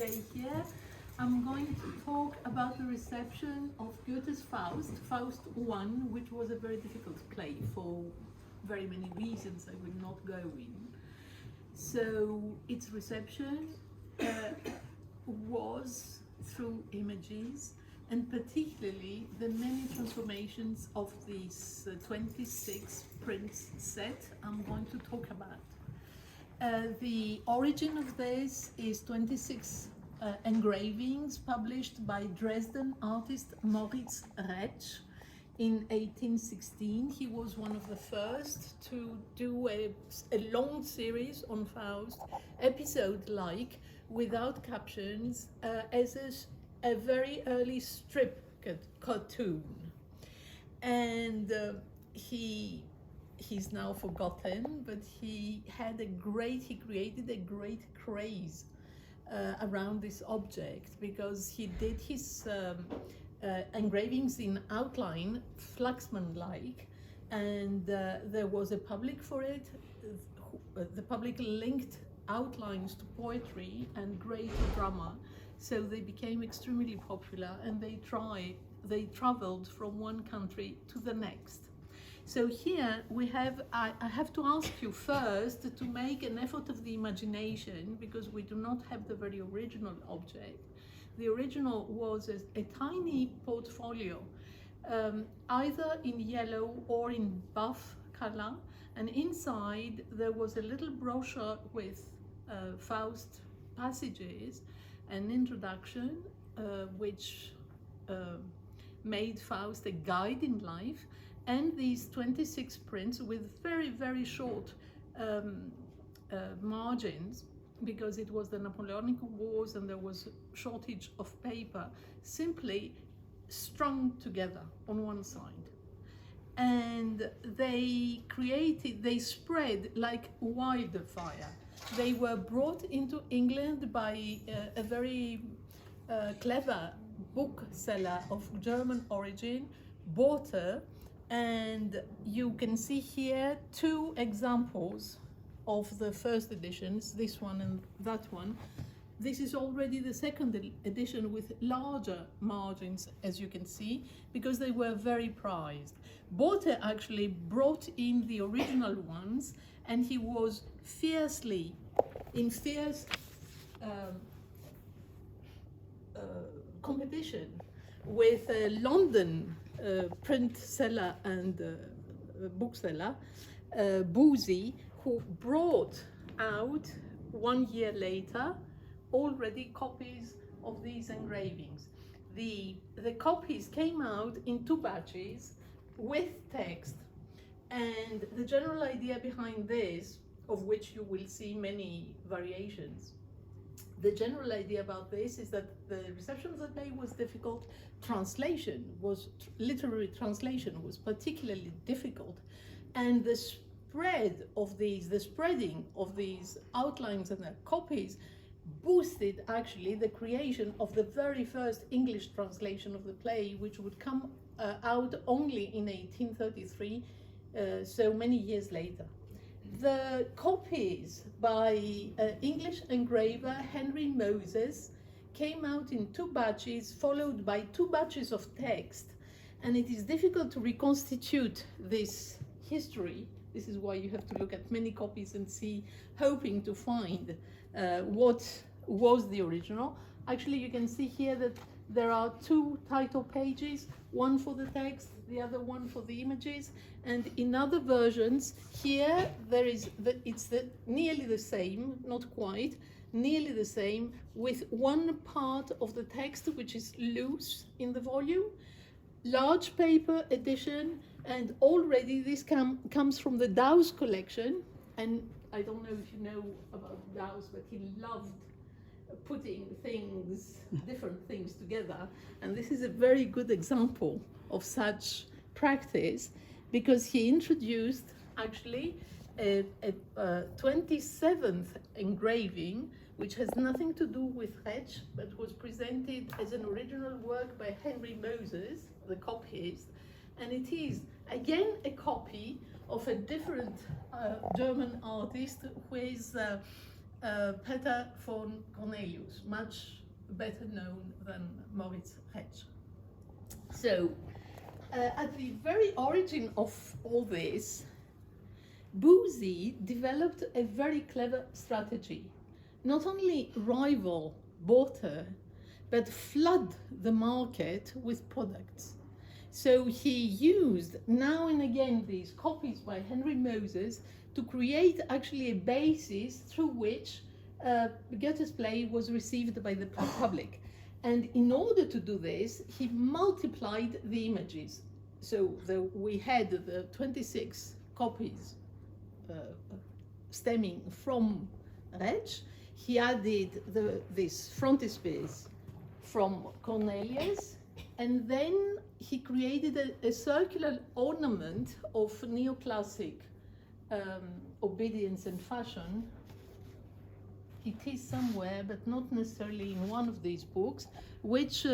today here. I'm going to talk about the reception of Goethe's Faust, Faust I, which was a very difficult play for very many reasons I will not go in. So its reception was through images, and particularly the many transformations of this 26 prints set I'm going to talk about. The origin of this is 26 engravings published by Dresden artist Moritz Retsch in 1816. He was one of the first to do a long series on Faust, episode-like, without captions, as a very early strip cartoon. And he's now forgotten, but he created a great craze around this object, because he did his engravings in outline, Flaxman-like, and there was a public for it. The public linked outlines to poetry and great drama, so they became extremely popular, and they traveled from one country to the next. So here we have, I have to ask you first to make an effort of the imagination, because we do not have the very original object. The original was a tiny portfolio, either in yellow or in buff color, and inside there was a little brochure with Faust passages, an introduction which made Faust a guide in life, and these 26 prints with very, very short margins, because it was the Napoleonic Wars and there was shortage of paper, simply strung together on one side. And they spread like wildfire. They were brought into England by a very clever bookseller of German origin, Goethe, and you can see here two examples of the first editions, this one and that one. This is already the second edition with larger margins, as you can see, because they were very prized. Goethe actually brought in the original ones, and he was in fierce competition with London print seller and bookseller, Boosey, who brought out 1 year later already copies of these engravings. The copies came out in 2 batches with text, and the general idea behind this, of which you will see many variations, the general idea about this is that the reception of the play was difficult. Literary translation was particularly difficult, and the spreading of these outlines and their copies boosted actually the creation of the very first English translation of the play, which would come out only in 1833, so many years later. The copies by English engraver Henry Moses came out in 2 batches, followed by 2 batches of text, and it is difficult to reconstitute this history. This is why you have to look at many copies and see, hoping to find what was the original. Actually, you can see here that there are 2 title pages, one for the text, the other one for the images, and in other versions here it's nearly the same, not quite, nearly the same, with one part of the text which is loose in the volume, large paper edition, and already this comes from the Douce collection. And I don't know if you know about Douce, but he loved putting different things together, and this is a very good example of such practice, because he introduced actually a 27th engraving, which has nothing to do with Retsch, but was presented as an original work by Henry Moses, the copyist, and it is again a copy of a different German artist who is Peter von Cornelius, much better known than Moritz Retsch. So, at the very origin of all this, Boosey developed a very clever strategy. Not only rival Goethe, but flood the market with products. So he used now and again these copies by Henry Moses to create actually a basis through which Goethe's play was received by the public. And in order to do this, he multiplied the images. So we had the 26 copies stemming from Retsch. He added this frontispiece from Cornelius, and then he created a circular ornament of neoclassic obedience and fashion. It is somewhere, but not necessarily in one of these books, which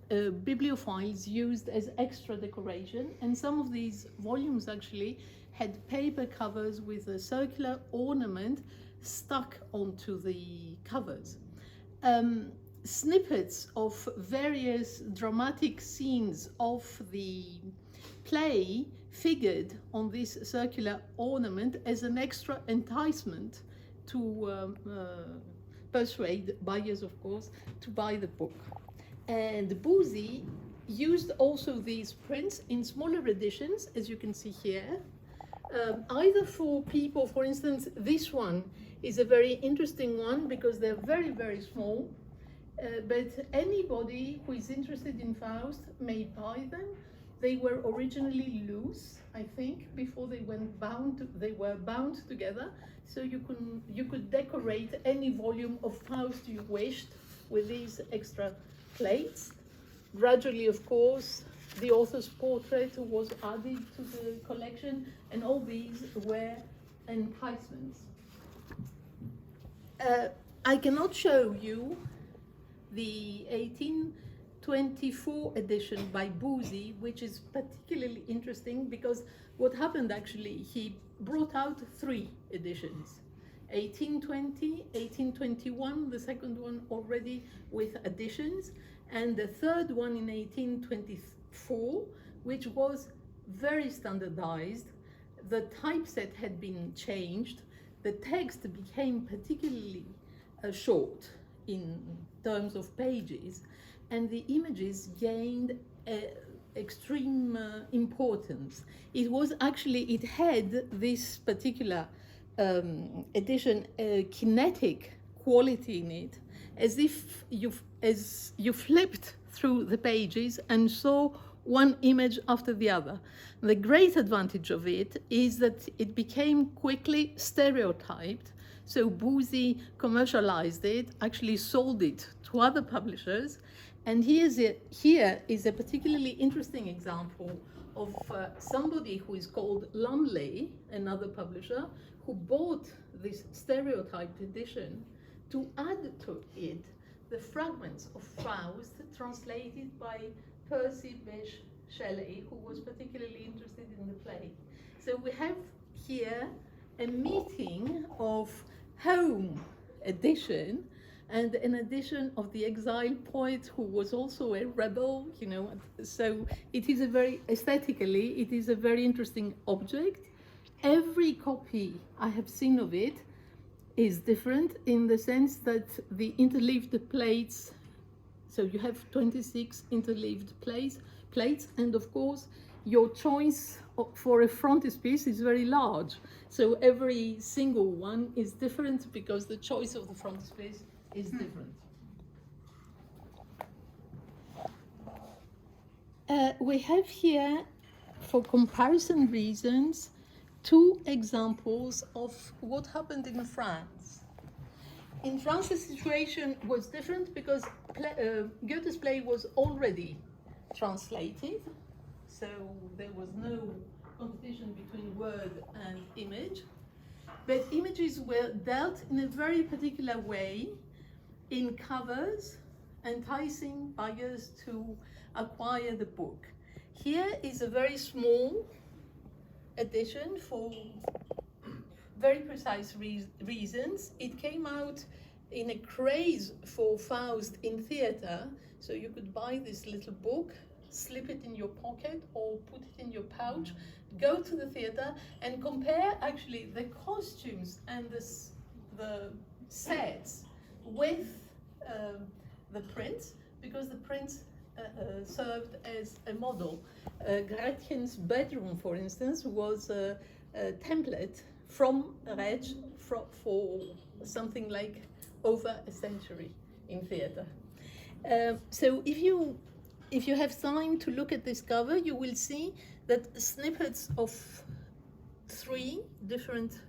bibliophiles used as extra decoration. And some of these volumes actually had paper covers with a circular ornament stuck onto the covers. Snippets of various dramatic scenes of the play figured on this circular ornament as an extra enticement to persuade buyers, of course, to buy the book. And Boosey used also these prints in smaller editions, as you can see here, either for people, for instance, this one is a very interesting one because they're very, very small, but anybody who is interested in Faust may buy them. They were originally loose, I think, before they went bound. They were bound together, so you could decorate any volume of Faust you wished with these extra plates. Gradually, of course, the author's portrait was added to the collection, and all these were enticements. I cannot show you the 1824 edition by Boosey, which is particularly interesting because what happened actually, he brought out 3 editions. 1820, 1821, the second one already with additions, and the third one in 1824, which was very standardized. The typeset had been changed. The text became particularly short in terms of pages, and the images gained extreme importance. It was actually, it had this particular edition, a kinetic quality in it, as if you flipped through the pages and saw one image after the other. The great advantage of it is that it became quickly stereotyped. So Boosey commercialized it, actually sold it to other publishers. And here is a particularly interesting example of somebody who is called Lumley, another publisher, who bought this stereotyped edition to add to it the fragments of Faust translated by Percy Bysshe Shelley, who was particularly interested in the play. So we have here a meeting of home edition and an edition of the exiled poet who was also a rebel, you know. So it is a very, aesthetically, it is a very interesting object. Every copy I have seen of it is different in the sense that the interleaved plates, so you have 26 interleaved plates, and of course your choice for a frontispiece is very large. So every single one is different because the choice of the frontispiece is different. We have here, for comparison reasons, 2 examples of what happened in France. In France, the situation was different because Goethe's play was already translated, so there was no competition between word and image. But images were dealt in a very particular way in covers, enticing buyers to acquire the book. Here is a very small edition for very precise reasons. It came out in a craze for Faust in theatre, so you could buy this little book, slip it in your pocket or put it in your pouch, go to the theatre and compare actually the costumes and the sets with the prints, because the prints served as a model. Gretchen's bedroom, for instance, was a template from Retsch for something like over a century in theatre. So if you have time to look at this cover, you will see that snippets of 3 different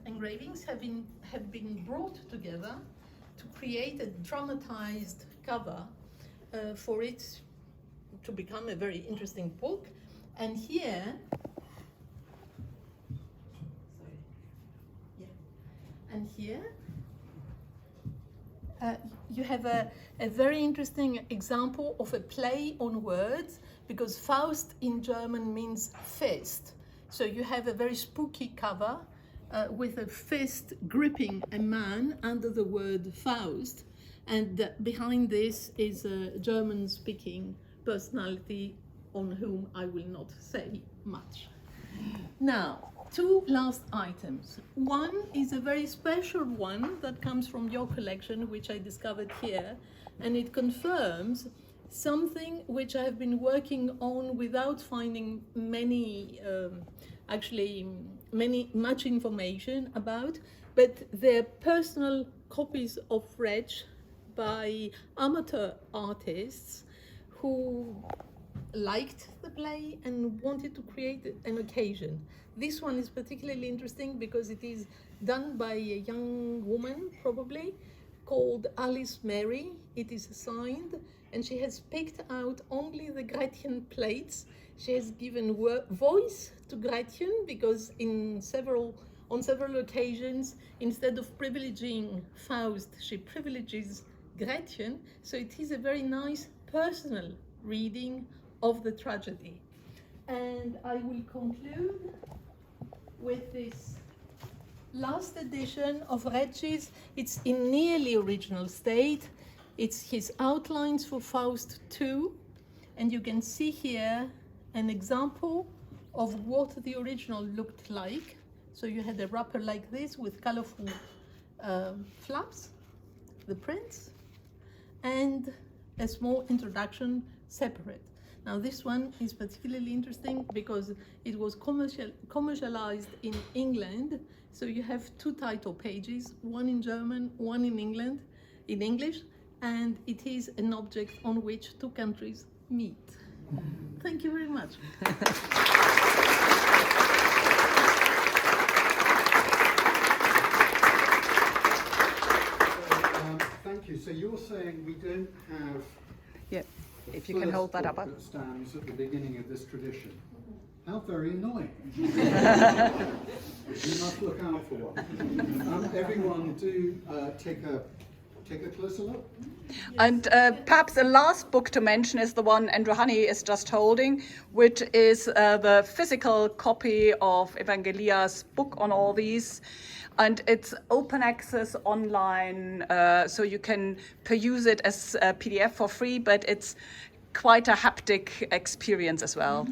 engravings have been brought together to create a dramatized cover for it to become a very interesting book. And here, you have a very interesting example of a play on words, because Faust in German means fist. So you have a very spooky cover with a fist gripping a man under the word Faust, and behind this is a German-speaking personality on whom I will not say much. Now, 2 last items. One is a very special one that comes from your collection, which I discovered here, and it confirms something which I have been working on without finding much information about, but they're personal copies of Retzsch by amateur artists who liked the play and wanted to create an occasion. This one is particularly interesting because it is done by a young woman, probably, called Alice Mary. It is signed, and she has picked out only the Gretchen plates. She has given voice to Gretchen because on several occasions, instead of privileging Faust, she privileges Gretchen. So it is a very nice personal reading of the tragedy. And I will conclude with this last edition of Retzsch's. It's in nearly original state. It's his outlines for Faust II, and you can see here an example of what the original looked like. So you had a wrapper like this with colorful flaps, the prints, and a small introduction separate. Now this one is particularly interesting because it was commercialized in England. So you have 2 title pages, one in German, one in English, and it is an object on which 2 countries meet. Thank you very much. Thank you. So you're saying we don't have... Yeah, if you can hold that up. That stands at the beginning of this tradition. How very annoying. You must look out for one. Everyone do take a closer look. And perhaps the last book to mention is the one Andrew Honey is just holding, which is the physical copy of Evangelia's book on all these. And it's open access online, so you can peruse it as a PDF for free, but it's quite a haptic experience as well.